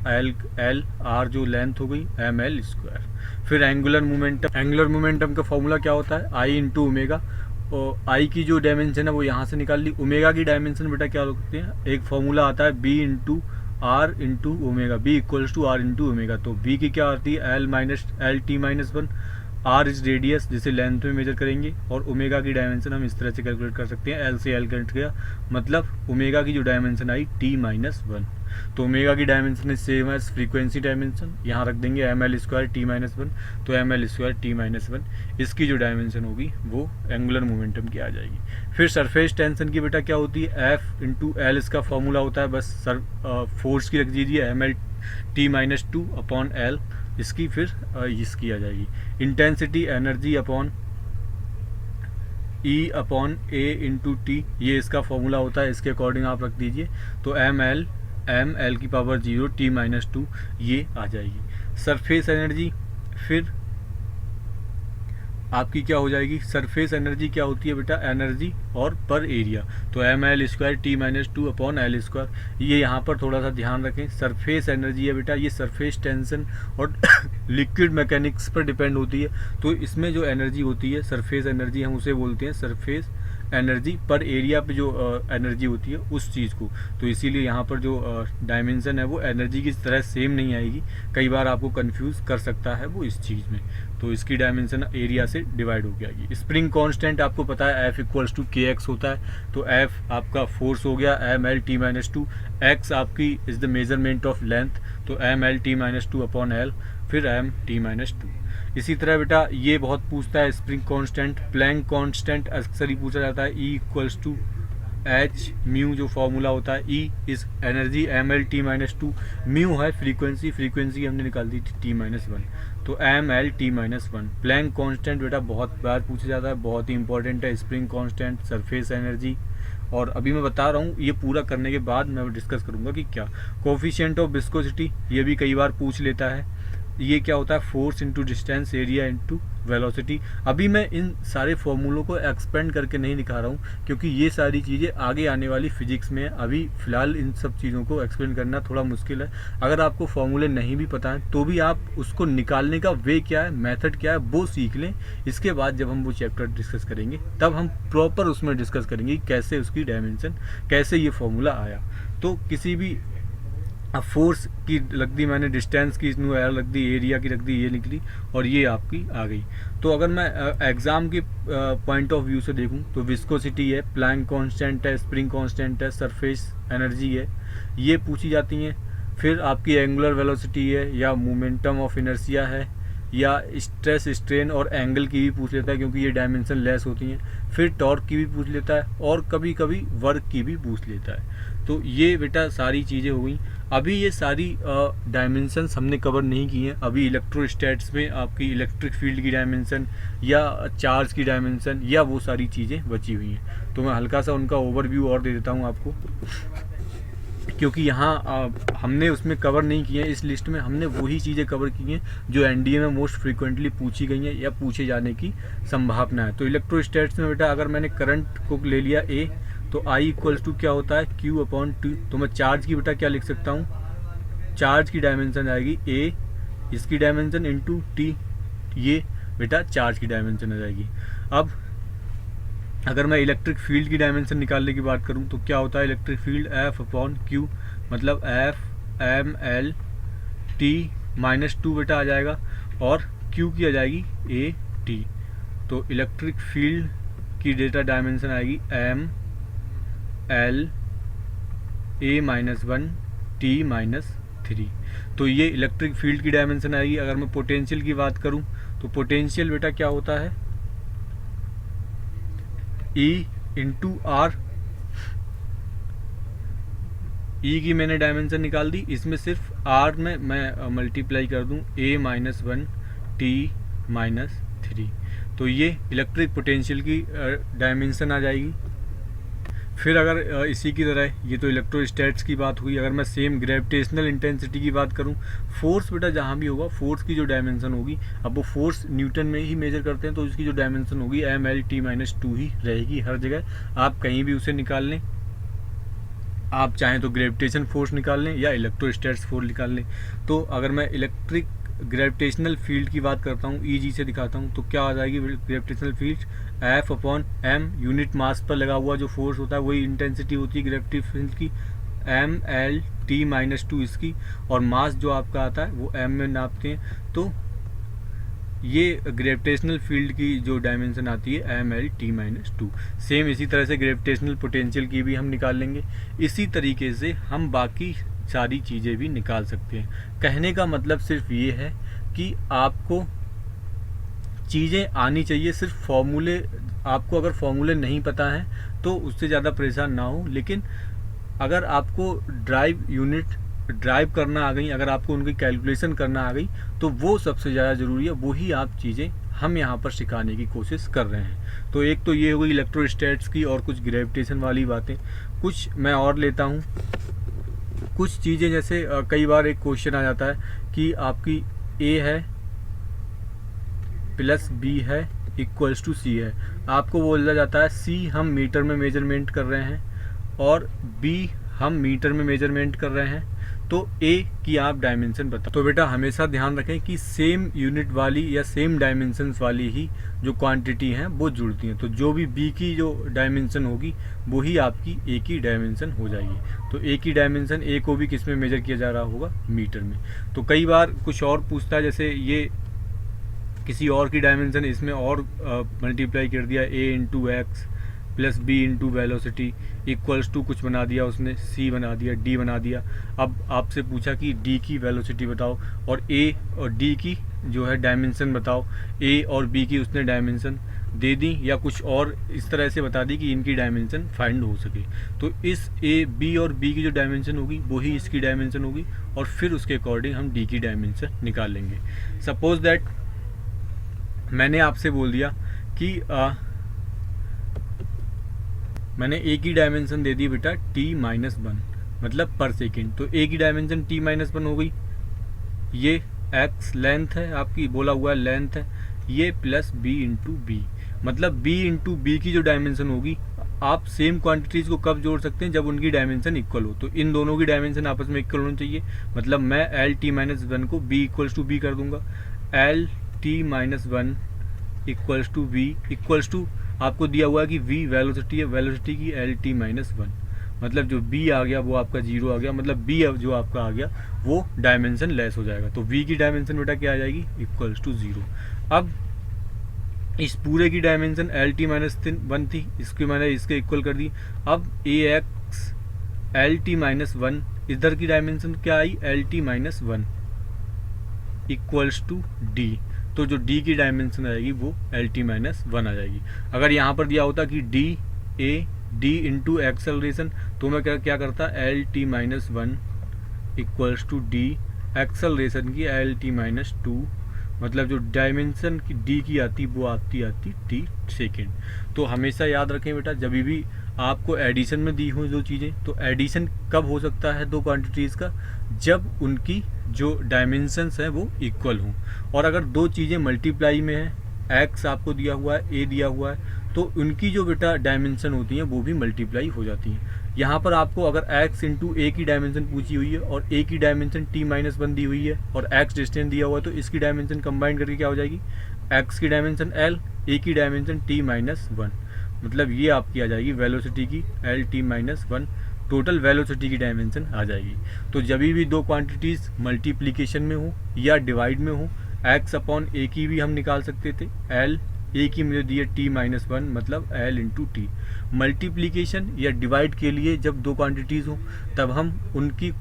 L R जो लेंथ हो गई ml²। फिर एंगुलर मोमेंटम का फॉर्मूला क्या होता है, आई इंटू ओमेगा। और आई की जो डायमेंशन है वो यहाँ से निकाल ली। ओमेगा की डायमेंशन बेटा क्या होती है, एक फॉर्मूला आता है B into R into omega, B equals to R into omega. तो बी की क्या आती है, एल टी माइनस 1। आर इज रेडियस जिसे लेंथ में मेजर करेंगे, और ओमेगा की डायमेंशन हम इस तरह से कैलकुलेट कर सकते हैं, एल से एल कट गया, मतलब ओमेगा की जो डायमेंशन आई t-1। तो ओमेगा की dimension is same as frequency dimension, यहाँ रख देंगे ml² t-1, तो ml² t-1। इसकी जो डायमेंशन होगी वो एंगुलर मोमेंटम की आ जाएगी। फिर सरफेस टेंशन की बेटा क्या होती है, F इंटू एल इसका फॉर्मूला होता है, बस फोर्स की रख दीजिए ml t-2 अपॉन एल, इसकी फिर इसकी आ जाएगी। Intensity energy upon E upon A into T, ये इसका फॉर्मूला होता है, इसके अकॉर्डिंग आप रख दीजिए। तो एल की पावर 0 t-2 ये आ जाएगी। सरफेस एनर्जी फिर आपकी क्या हो जाएगी, सरफेस एनर्जी क्या होती है बेटा, एनर्जी और पर एरिया। तो ml² t-2 अपॉन l²। ये यहाँ पर थोड़ा सा ध्यान रखें, सरफेस एनर्जी है बेटा, ये सरफेस टेंशन और लिक्विड मैकेनिक्स पर डिपेंड होती है। तो इसमें जो एनर्जी होती है सरफेस एनर्जी, हम उसे बोलते हैं सरफेस एनर्जी, पर एरिया पे जो एनर्जी होती है उस चीज़ को। तो इसीलिए यहाँ पर जो डायमेंशन है वो एनर्जी की तरह सेम नहीं आएगी, कई बार आपको कंफ्यूज कर सकता है वो इस चीज़ में। तो इसकी डायमेंशन एरिया से डिवाइड हो जाएगी। स्प्रिंग कांस्टेंट आपको पता है F इक्वल्स टू kx होता है, तो F आपका फोर्स हो गया ml t-2, x आपकी is the measurement of length, तो ml t-2 अपॉन l, फिर m t-2। इसी तरह बेटा ये बहुत पूछता है स्प्रिंग कांस्टेंट, प्लैंक कांस्टेंट अक्सर ही पूछा जाता है, E equals to H mu जो फॉर्मूला होता है, E is energy ml t-2, mu है फ्रीक्वेंसी हमने निकाल दी थी t-1, तो ml t-1। प्लैंक कांस्टेंट बेटा बहुत बार पूछा जाता है, बहुत ही इंपॉर्टेंट है। स्प्रिंग कांस्टेंट, सरफेस एनर्जी, और अभी मैं बता रहा हूँ ये पूरा करने के बाद मैं डिस्कस करूँगा कि क्या कोफिशिएंट ऑफ विस्कोसिटी, ये भी कई बार पूछ लेता है। ये क्या होता है, force into distance, area into velocity. अभी मैं इन सारे फॉर्मूलों को एक्सपेंड करके नहीं दिखा रहा हूँ क्योंकि ये सारी चीज़ें आगे आने वाली फिजिक्स में है। अभी फ़िलहाल इन सब चीज़ों को एक्सप्लेन करना थोड़ा मुश्किल है। अगर आपको फॉर्मूले नहीं भी पता है तो भी आप उसको निकालने का वे क्या है, मेथड क्या है, वो सीख लें। इसके बाद जब हम वो चैप्टर डिस्कस करेंगे तब हम प्रॉपर उसमें डिस्कस करेंगे कैसे उसकी डायमेंशन, कैसे ये फॉर्मूला आया। तो किसी भी अब फोर्स की रख दी मैंने, डिस्टेंस की एल रख दी, एरिया की रख दी, ये निकली और ये आपकी आ गई। तो अगर मैं एग्ज़ाम के पॉइंट ऑफ व्यू से देखूं तो विस्कोसिटी है, प्लैंक कांस्टेंट है, स्प्रिंग कांस्टेंट है, सरफेस एनर्जी है, ये पूछी जाती हैं। फिर आपकी एंगुलर वेलोसिटी है, या मोमेंटम ऑफ इनर्शिया है, या स्ट्रेस स्ट्रेन और एंगल की भी पूछ लेता है क्योंकि ये डायमेंशन लेस होती हैं। फिर टॉर्क की भी पूछ लेता है और कभी कभी वर्क की भी पूछ लेता है। तो ये बेटा सारी चीज़ें हो गई। अभी ये सारी डायमेंशंस हमने कवर नहीं की हैं। अभी इलेक्ट्रोस्टैट्स में आपकी इलेक्ट्रिक फील्ड की डायमेंशन या चार्ज की डायमेंशन या वो सारी चीज़ें बची हुई हैं। तो मैं हल्का सा उनका ओवरव्यू और दे देता हूँ आपको। क्योंकि यहाँ हमने उसमें कवर नहीं किए हैं, इस लिस्ट में हमने वही चीज़ें कवर की हैं जो एनडीए में मोस्ट फ्रीक्वेंटली पूछी गई हैं या पूछे जाने की संभावना है। तो इलेक्ट्रोस्टैट्स में बेटा अगर मैंने करंट को ले लिया ए, तो आई इक्वल्स टू क्या होता है क्यू अपॉन टू। तो मैं चार्ज की बेटा क्या लिख सकता हूँ, चार्ज की डायमेंशन आएगी ए, इसकी डायमेंशन इंटू टी, ये बेटा चार्ज की डायमेंशन आ जाएगी। अब अगर मैं इलेक्ट्रिक फील्ड की डायमेंशन निकालने की बात करूं तो क्या होता है electric field F upon Q, मतलब F M L T minus two बेटा आ जाएगा, और क्यू की आ जाएगी ए टी। तो इलेक्ट्रिक फील्ड की डेटा डायमेंशन आएगी M L A minus one T minus three. तो ये इलेक्ट्रिक फील्ड की डायमेंशन आएगी। अगर मैं पोटेंशियल की बात करूं तो पोटेंशियल बेटा क्या होता है E इंटू आर, ई की मैंने डायमेंशन निकाल दी, इसमें सिर्फ आर में मैं मल्टीप्लाई कर दूं A minus one T minus three. तो ये इलेक्ट्रिक पोटेंशियल की डायमेंशन आ जाएगी। फिर अगर इसी की तरह, ये तो इलेक्ट्रोस्टैट्स की बात हुई, अगर मैं सेम ग्रेविटेशनल इंटेंसिटी की बात करूं, फोर्स बेटा जहां भी होगा फोर्स की जो डायमेंशन होगी, अब वो फोर्स न्यूटन में ही मेजर करते हैं तो उसकी जो डायमेंशन होगी M L T minus two ही रहेगी हर जगह। आप कहीं भी उसे निकाल लें, आप चाहें तो ग्रेविटेशन फोर्स निकाल लें या इलेक्ट्रोस्टैट्स फोर्स निकाल लें। तो अगर मैं इलेक्ट्रिक ग्रेविटेशनल फील्ड की बात करता हूँ, ई जी से दिखाता हूँ, तो क्या आ जाएगी gravitational field F upon M, unit mass पर लगा हुआ जो फोर्स होता है वही इंटेंसिटी होती है ग्रेविटेशनल फील्ड की, M L T minus two इसकी, और मास जो आपका आता है वो एम में नापते हैं। तो ये ग्रेविटेशनल फील्ड की जो डायमेंशन आती है M L T minus two. Same इसी तरह से ग्रेविटेशनल पोटेंशियल की भी हम निकाल लेंगे। इसी तरीके से हम बाकी सारी चीज़ें भी निकाल सकते हैं। कहने का मतलब सिर्फ ये है कि आपको चीज़ें आनी चाहिए, सिर्फ फॉर्मूले, आपको अगर फॉर्मूले नहीं पता है तो उससे ज़्यादा परेशान ना हो, लेकिन अगर आपको ड्राइव यूनिट ड्राइव करना आ गई, अगर आपको उनकी कैलकुलेशन करना आ गई, तो वो सबसे ज़्यादा ज़रूरी है। वही आप चीज़ें हम यहाँ पर सिखाने की कोशिश कर रहे हैं। तो एक तो ये हो गई इलेक्ट्रोस्टैट्स की और कुछ ग्रेविटेशन वाली बातें। कुछ मैं और लेता हूँ कुछ चीज़ें, जैसे कई बार एक क्वेश्चन आ जाता है कि आपकी ए है प्लस बी है इक्वल्स टू सी है। आपको बोला जाता है सी हम मीटर में मेजरमेंट कर रहे हैं और बी हम मीटर में मेजरमेंट कर रहे हैं, तो ए की आप डायमेंशन बताओ। तो बेटा हमेशा ध्यान रखें कि सेम यूनिट वाली या सेम डायमेंशंस वाली ही जो क्वांटिटी हैं वो जुड़ती हैं। तो जो भी बी की जो डायमेंशन होगी वही आपकी ए की डायमेंशन हो जाएगी। तो ए की डायमेंशन ए को भी किस में मेजर किया जा रहा होगा, मीटर में। तो कई बार कुछ और पूछता है, जैसे ये किसी और की डायमेंशन इसमें और मल्टीप्लाई कर दिया, A into X plus B into velocity equals to कुछ बना दिया उसने, सी बना दिया, डी बना दिया। अब आपसे पूछा कि डी की वेलोसिटी बताओ और ए और डी की जो है डायमेंशन बताओ, ए और बी की उसने डायमेंशन दे दी या कुछ और इस तरह से बता दी कि इनकी डायमेंशन फाइंड हो सके। तो इस ए बी और बी की जो डायमेंशन होगी वही इसकी डायमेंशन होगी और फिर उसके अकॉर्डिंग हम डी की डायमेंशन निकाल लेंगे। सपोज दैट मैंने आपसे बोल दिया कि मैंने ए की डायमेंशन दे दी बेटा t माइनस वन, मतलब पर सेकेंड। तो ए की डायमेंशन t माइनस वन हो गई, ये x लेंथ है आपकी, बोला हुआ लेंथ है, ये प्लस b इंटू बी, मतलब b इंटू बी की जो डायमेंशन होगी। आप सेम क्वांटिटीज़ को कब जोड़ सकते हैं, जब उनकी डायमेंशन इक्वल हो। तो इन दोनों की डायमेंशन आपस में इक्वल होनी चाहिए, मतलब मैं एल टी माइनस वन को b इक्वल्स टू बी कर दूंगा, L T minus one equals to V equals to आपको दिया हुआ है कि v वेलोसिटी है, वेलोसिटी की एल टी माइनस वन, मतलब जो b आ गया वो आपका जीरो आ गया, मतलब b जो आपका आ गया वो डायमेंशन लेस हो जाएगा। तो v की डायमेंशन बेटा क्या आ जाएगी, इक्वल्स टू जीरो। अब इस पूरे की dimension L T minus one थी, इसकी मैंने इसके इक्वल कर दी। अब A X L T minus one, इधर की डायमेंशन क्या आई, L T minus one equals to D. तो जो d की डायमेंशन आएगी वो एल टी माइनस वन आ जाएगी। अगर यहाँ पर दिया होता कि D A D into acceleration, तो मैं क्या करता, L T minus one equals to D acceleration की एल टी माइनस टू, मतलब जो डायमेंशन की d की आती वो आती टी सेकेंड। तो हमेशा याद रखें बेटा, जब भी आपको एडिशन में दी हुई दो चीज़ें, तो एडिशन कब हो सकता है दो क्वांटिटीज़ का, जब उनकी जो डायमेंशंस हैं वो इक्वल हों। और अगर दो चीज़ें मल्टीप्लाई में हैं, एक्स आपको दिया हुआ है, ए दिया हुआ है, तो उनकी जो बेटा डायमेंशन होती हैं वो भी मल्टीप्लाई हो जाती हैं। यहाँ पर आपको अगर x इंटू ए की डायमेंशन पूछी हुई है और ए की डायमेंशन t-1 दी हुई है और x डिस्टेंस दिया हुआ है, तो इसकी डायमेंशन कंबाइन करके क्या हो जाएगी, x की डायमेंशन l, ए की डायमेंशन t-1, मतलब ये आपकी आ जाएगी वेलोसिटी की l t-1, टोटल वेलोसिटी की डायमेंशन आ जाएगी। तो जब भी दो क्वांटिटीज़ मल्टीप्लिकेशन में हो या डिवाइड में हो, x अपॉन ए की भी हम निकाल सकते थे, l, ए की मुझे दी है t-1, मतलब l इंटू टी। मल्टीप्लिकेशन या डिवाइड के लिए जब दो क्वांटिटीज़ हो तब हम उनकी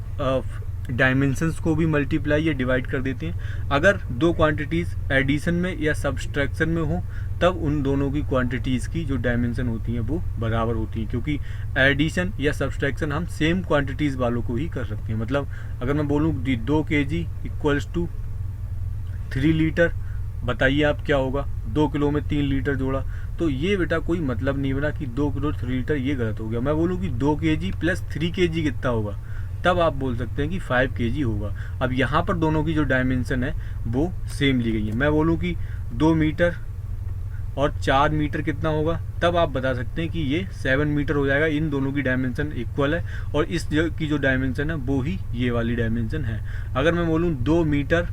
डायमेंशंस को भी मल्टीप्लाई या डिवाइड कर देते हैं। अगर दो क्वांटिटीज़ एडिशन में या सब्सट्रैक्शन में हो तब उन दोनों की क्वांटिटीज़ की जो डायमेंशन होती हैं वो बराबर होती हैं, क्योंकि एडिशन या सब्सट्रैक्शन हम सेम क्वांटिटीज़ वालों को ही कर सकते हैं। मतलब अगर मैं बोलूँ 2 kg इक्वल्स टू 3 लीटर, बताइए आप क्या होगा, 2 किलो में 3 लीटर जोड़ा, तो ये बेटा कोई मतलब नहीं बना कि 2 किलो 3 लीटर, ये गलत हो गया। मैं बोलूँ कि 2 kg प्लस 3 kg कितना होगा, तब आप बोल सकते हैं कि 5 kg होगा। अब यहाँ पर दोनों की जो डायमेंशन है वो सेम ली गई है। मैं बोलूँ कि 2 मीटर और 4 मीटर कितना होगा, तब आप बता सकते हैं कि ये 7 मीटर हो जाएगा। इन दोनों की डायमेंशन इक्वल है और इस की जो डायमेंशन है वो ही ये वाली डायमेंशन है। अगर मैं बोलूँ 2 मीटर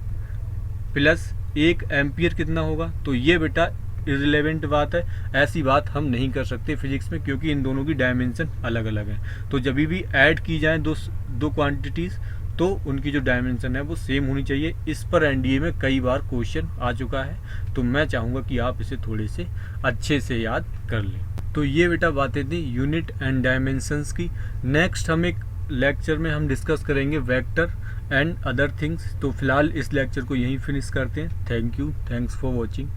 प्लस 1 एम्पियर कितना होगा, तो ये बेटा इररिलेवेंट बात है, ऐसी बात हम नहीं कर सकते फिजिक्स में, क्योंकि इन दोनों की डायमेंशन अलग अलग है। तो जब भी ऐड की जाए दो क्वांटिटीज़ तो उनकी जो डायमेंशन है वो सेम होनी चाहिए। इस पर एनडीए में कई बार क्वेश्चन आ चुका है, तो मैं चाहूँगा कि आप इसे थोड़े से अच्छे से याद कर लें। तो ये बेटा बातें थी यूनिट एंड डायमेंशंस की। नेक्स्ट हम एक लेक्चर में हम डिस्कस करेंगे वेक्टर एंड अदर थिंग्स। तो फिलहाल इस लेक्चर को यहीं फिनिश करते हैं। Thank you, thanks for watching.